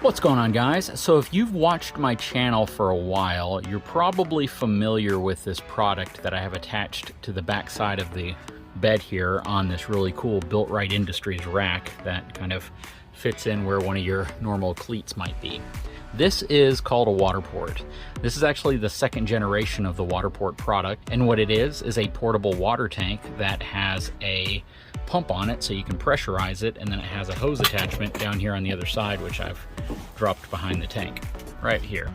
What's going on, guys? So if you've watched my channel for a while, you're probably familiar with this product that I have attached to the back side of the bed here on this really cool Built Right Industries rack that kind of fits in where one of your normal cleats might be. This is called a Waterport. This is actually the second generation of the Waterport product, and what it is a portable water tank that has a pump on it so you can pressurize it, and then it has a hose attachment down here on the other side, which I've dropped behind the tank right here.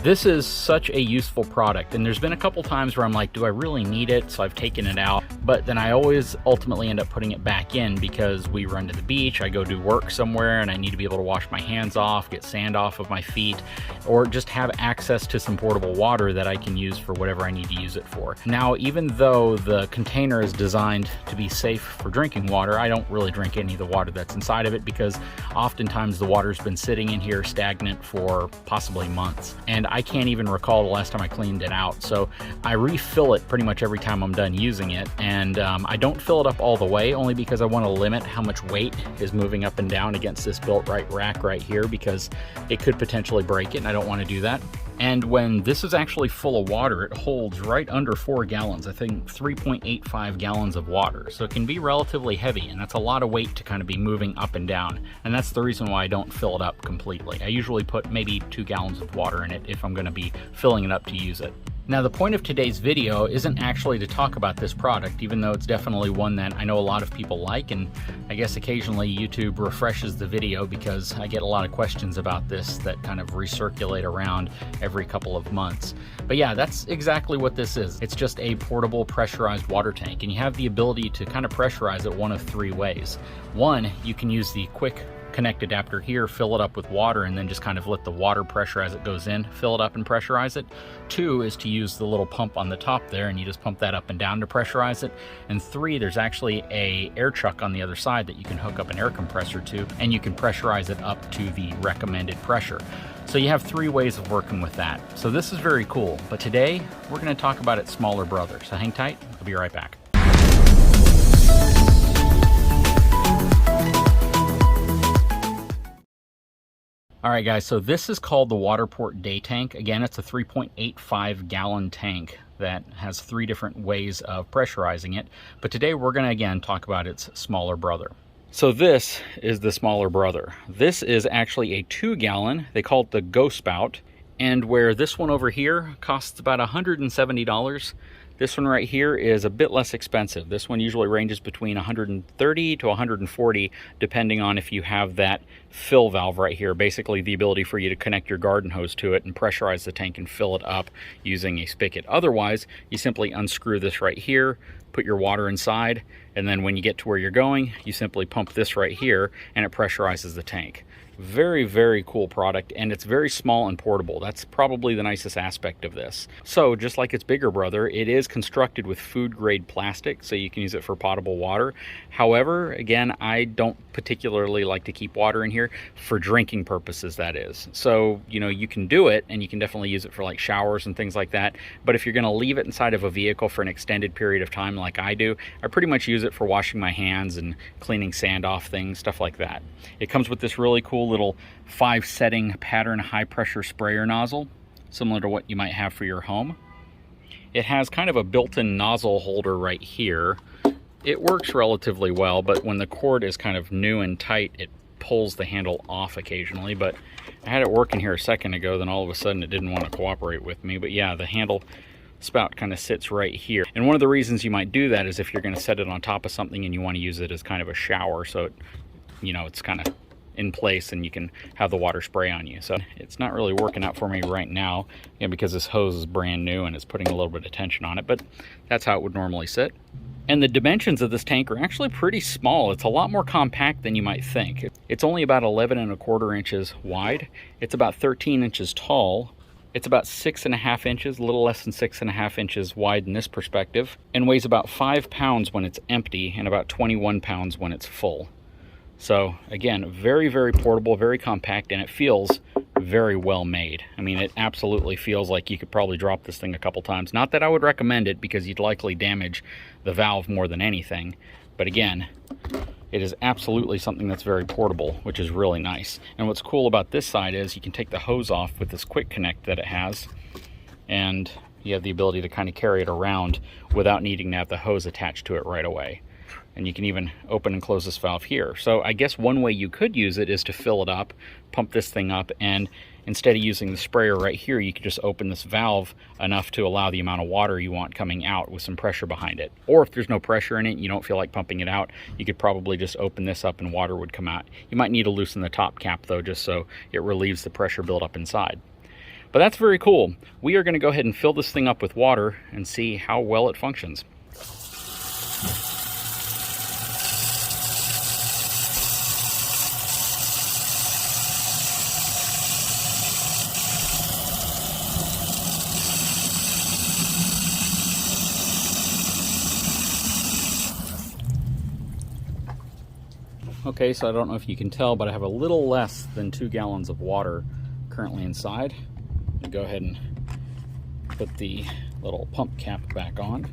This is such a useful product, and there's been a couple times where I'm like, do I really need it? So I've taken it out, but then I always ultimately end up putting it back in because we run to the beach, I go do work somewhere, and I need to be able to wash my hands off, get sand off of my feet, or just have access to some portable water that I can use for whatever I need to use it for. Now, even though the container is designed to be safe for drinking water, I don't really drink any of the water that's inside of it because oftentimes the water's been sitting in here stagnant for possibly months. And I can't even recall the last time I cleaned it out. So I refill it pretty much every time I'm done using it. And I don't fill it up all the way, only because I want to limit how much weight is moving up and down against this Built Right rack right here, because it could potentially break it, and I don't want to do that. And when this is actually full of water, it holds right under 4 gallons, I think 3.85 gallons of water. So it can be relatively heavy, and that's a lot of weight to kind of be moving up and down. And that's the reason why I don't fill it up completely. I usually put maybe 2 gallons of water in it if I'm going to be filling it up to use it. Now, the point of today's video isn't actually to talk about this product, even though it's definitely one that I know a lot of people like, and I guess occasionally YouTube refreshes the video because I get a lot of questions about this that kind of recirculate around every couple of months. But yeah, that's exactly what this is. It's just a portable pressurized water tank, and you have the ability to kind of pressurize it one of 3 ways. One, you can use the quick connect adapter here, fill it up with water, and then just kind of let the water pressure as it goes in, fill it up and pressurize it. 2 is to use the little pump on the top there, and you just pump that up and down to pressurize it. And 3, there's actually a air chuck on the other side that you can hook up an air compressor to, and you can pressurize it up to the recommended pressure. So you have 3 ways of working with that. So this is very cool, but today we're going to talk about its smaller brother. So hang tight, I'll be right back. All right, guys, so this is called the Waterport Day Tank. Again, it's a 3.85 gallon tank that has 3 different ways of pressurizing it. But today we're going to, again, talk about its smaller brother. So this is the smaller brother. This is actually a 2 gallon. They call it the GoSpout. And where this one over here costs about $170, this one right here is a bit less expensive. This one usually ranges between $130 to $140, depending on if you have that fill valve right here, basically the ability for you to connect your garden hose to it and pressurize the tank and fill it up using a spigot. Otherwise, you simply unscrew this right here, put your water inside, and then when you get to where you're going, you simply pump this right here and it pressurizes the tank. Very, very cool product, and it's very small and portable. That's probably the nicest aspect of this. So just like its bigger brother, it is constructed with food grade plastic, so you can use it for potable water. However, again, I don't particularly like to keep water in here for drinking purposes, that is. So, you know, you can do it, and you can definitely use it for like showers and things like that. But if you're going to leave it inside of a vehicle for an extended period of time like I do, I pretty much use it for washing my hands and cleaning sand off things, stuff like that. It comes with this really cool little 5-setting pattern high pressure sprayer nozzle, similar to what you might have for your home. It has kind of a built-in nozzle holder right here. It works relatively well, but when the cord is kind of new and tight, it pulls the handle off occasionally. But I had it working here a second ago, then all of a sudden it didn't want to cooperate with me. But yeah, the handle spout kind of sits right here. And one of the reasons you might do that is if you're going to set it on top of something and you want to use it as kind of a shower, so it, you know, it's kind of in place and you can have the water spray on you. So it's not really working out for me right now, again, because this hose is brand new and it's putting a little bit of tension on it, but that's how it would normally sit. And the dimensions of this tank are actually pretty small. It's a lot more compact than you might think. It's only about 11¼ inches wide. It's about 13 inches tall. It's about 6½ inches, a little less than 6½ inches wide in this perspective, and weighs about 5 pounds when it's empty and about 21 pounds when it's full. So again, very, very portable, very compact, and it feels very well made. I mean, it absolutely feels like you could probably drop this thing a couple times. Not that I would recommend it because you'd likely damage the valve more than anything. But again, it is absolutely something that's very portable, which is really nice. And what's cool about this side is you can take the hose off with this quick connect that it has, and you have the ability to kind of carry it around without needing to have the hose attached to it right away. And you can even open and close this valve here. So I guess one way you could use it is to fill it up, pump this thing up, and instead of using the sprayer right here, you could just open this valve enough to allow the amount of water you want coming out with some pressure behind it. Or if there's no pressure in it, you don't feel like pumping it out, you could probably just open this up and water would come out. You might need to loosen the top cap though, just so it relieves the pressure buildup inside. But that's very cool. We are going to go ahead and fill this thing up with water and see how well it functions. Okay, so I don't know if you can tell, but I have a little less than 2 gallons of water currently inside. I'll go ahead and put the little pump cap back on,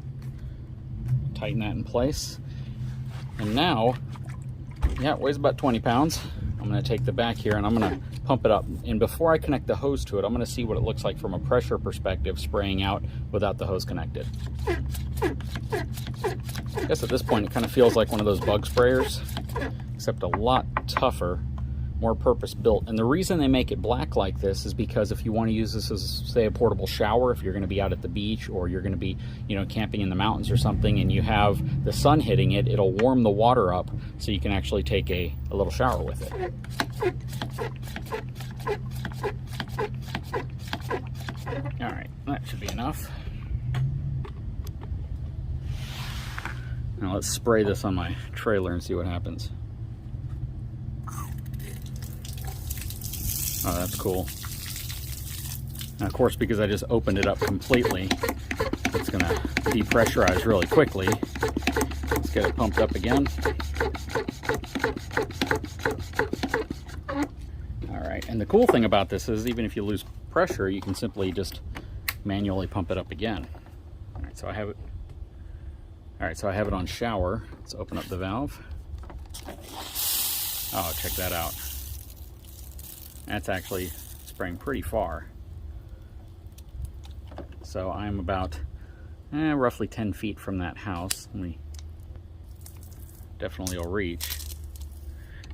tighten that in place. And now, yeah, it weighs about 20 pounds. I'm going to take the back here and I'm going to pump it up. And before I connect the hose to it, I'm going to see what it looks like from a pressure perspective spraying out without the hose connected. I guess at this point it kind of feels like one of those bug sprayers, except a lot tougher, more purpose-built. And the reason they make it black like this is because if you want to use this as, say, a portable shower, if you're going to be out at the beach or you're going to be, you know, camping in the mountains or something, and you have the sun hitting it, it'll warm the water up so you can actually take a little shower with it. All right, that should be enough. Now let's spray this on my trailer and see what happens. Oh, that's cool. Now, of course, because I just opened it up completely, it's going to depressurize really quickly. Let's get it pumped up again. All right, and the cool thing about this is even if you lose pressure, you can simply just manually pump it up again. All right, so I have it. All right, so I have it on shower. Let's open up the valve. Oh, check that out. That's actually spraying pretty far. So I'm about roughly 10 feet from that house. Definitely will reach.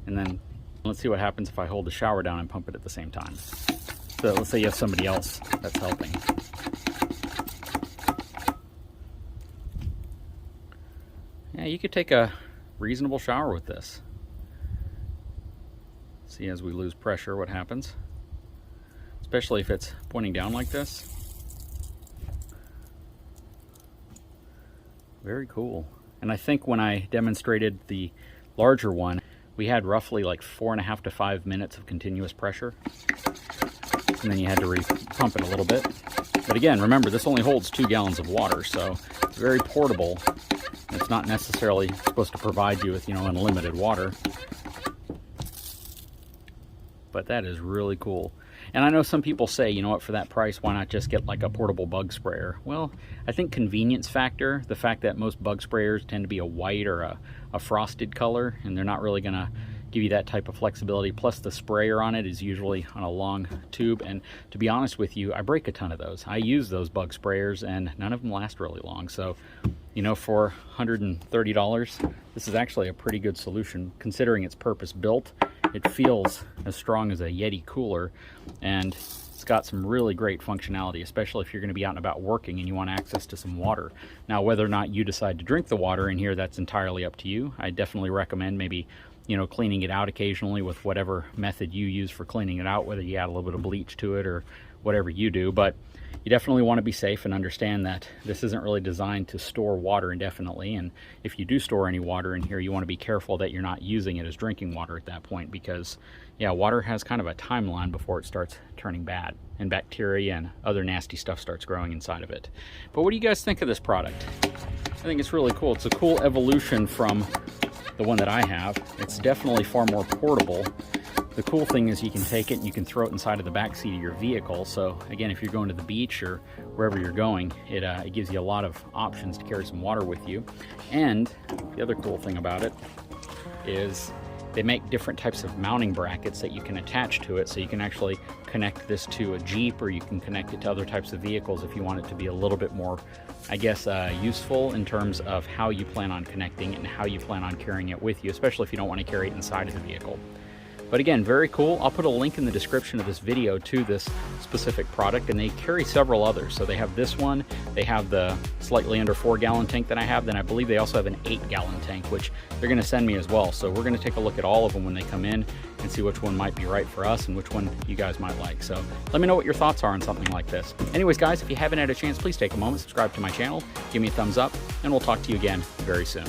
And then let's see what happens if I hold the shower down and pump it at the same time. So let's say you have somebody else that's helping. Yeah, you could take a reasonable shower with this. See, as we lose pressure, what happens, especially if it's pointing down like this. Very cool. And I think when I demonstrated the larger one, we had roughly like 4.5 to 5 minutes of continuous pressure, and then you had to re-pump it a little bit. But again, remember, this only holds 2 gallons of water, so it's very portable. It's not necessarily supposed to provide you with, you know, unlimited water. But that is really cool. And I know some people say, you know what, for that price, why not just get like a portable bug sprayer? Well, I think convenience factor, the fact that most bug sprayers tend to be a white or a frosted color, and they're not really going to give you that type of flexibility. Plus the sprayer on it is usually on a long tube. And to be honest with you, I break a ton of those. I use those bug sprayers and none of them last really long. So, you know, for $130, this is actually a pretty good solution considering it's purpose built. It feels as strong as a Yeti cooler, and it's got some really great functionality, especially if you're going to be out and about working and you want access to some water. Now, whether or not you decide to drink the water in here, that's entirely up to you. I definitely recommend maybe, you know, cleaning it out occasionally with whatever method you use for cleaning it out, whether you add a little bit of bleach to it or whatever you do. But you definitely want to be safe and understand that this isn't really designed to store water indefinitely. And if you do store any water in here, you want to be careful that you're not using it as drinking water at that point, because yeah, water has kind of a timeline before it starts turning bad and bacteria and other nasty stuff starts growing inside of it. But what do you guys think of this product? I think it's really cool. It's a cool evolution from the one that I have. It's definitely far more portable. The cool thing is you can take it and you can throw it inside of the back seat of your vehicle. So again, if you're going to the beach or wherever you're going, it gives you a lot of options to carry some water with you. And the other cool thing about it is they make different types of mounting brackets that you can attach to it, so you can actually connect this to a Jeep, or you can connect it to other types of vehicles if you want it to be a little bit more, I guess, useful in terms of how you plan on connecting and how you plan on carrying it with you, especially if you don't want to carry it inside of the vehicle. But again, very cool. I'll put a link in the description of this video to this specific product, and they carry several others. So they have this one, they have the slightly under 4-gallon tank that I have, then I believe they also have an 8-gallon tank, which they're gonna send me as well. So we're gonna take a look at all of them when they come in and see which one might be right for us and which one you guys might like. So let me know what your thoughts are on something like this. Anyways, guys, if you haven't had a chance, please take a moment, subscribe to my channel, give me a thumbs up, and we'll talk to you again very soon.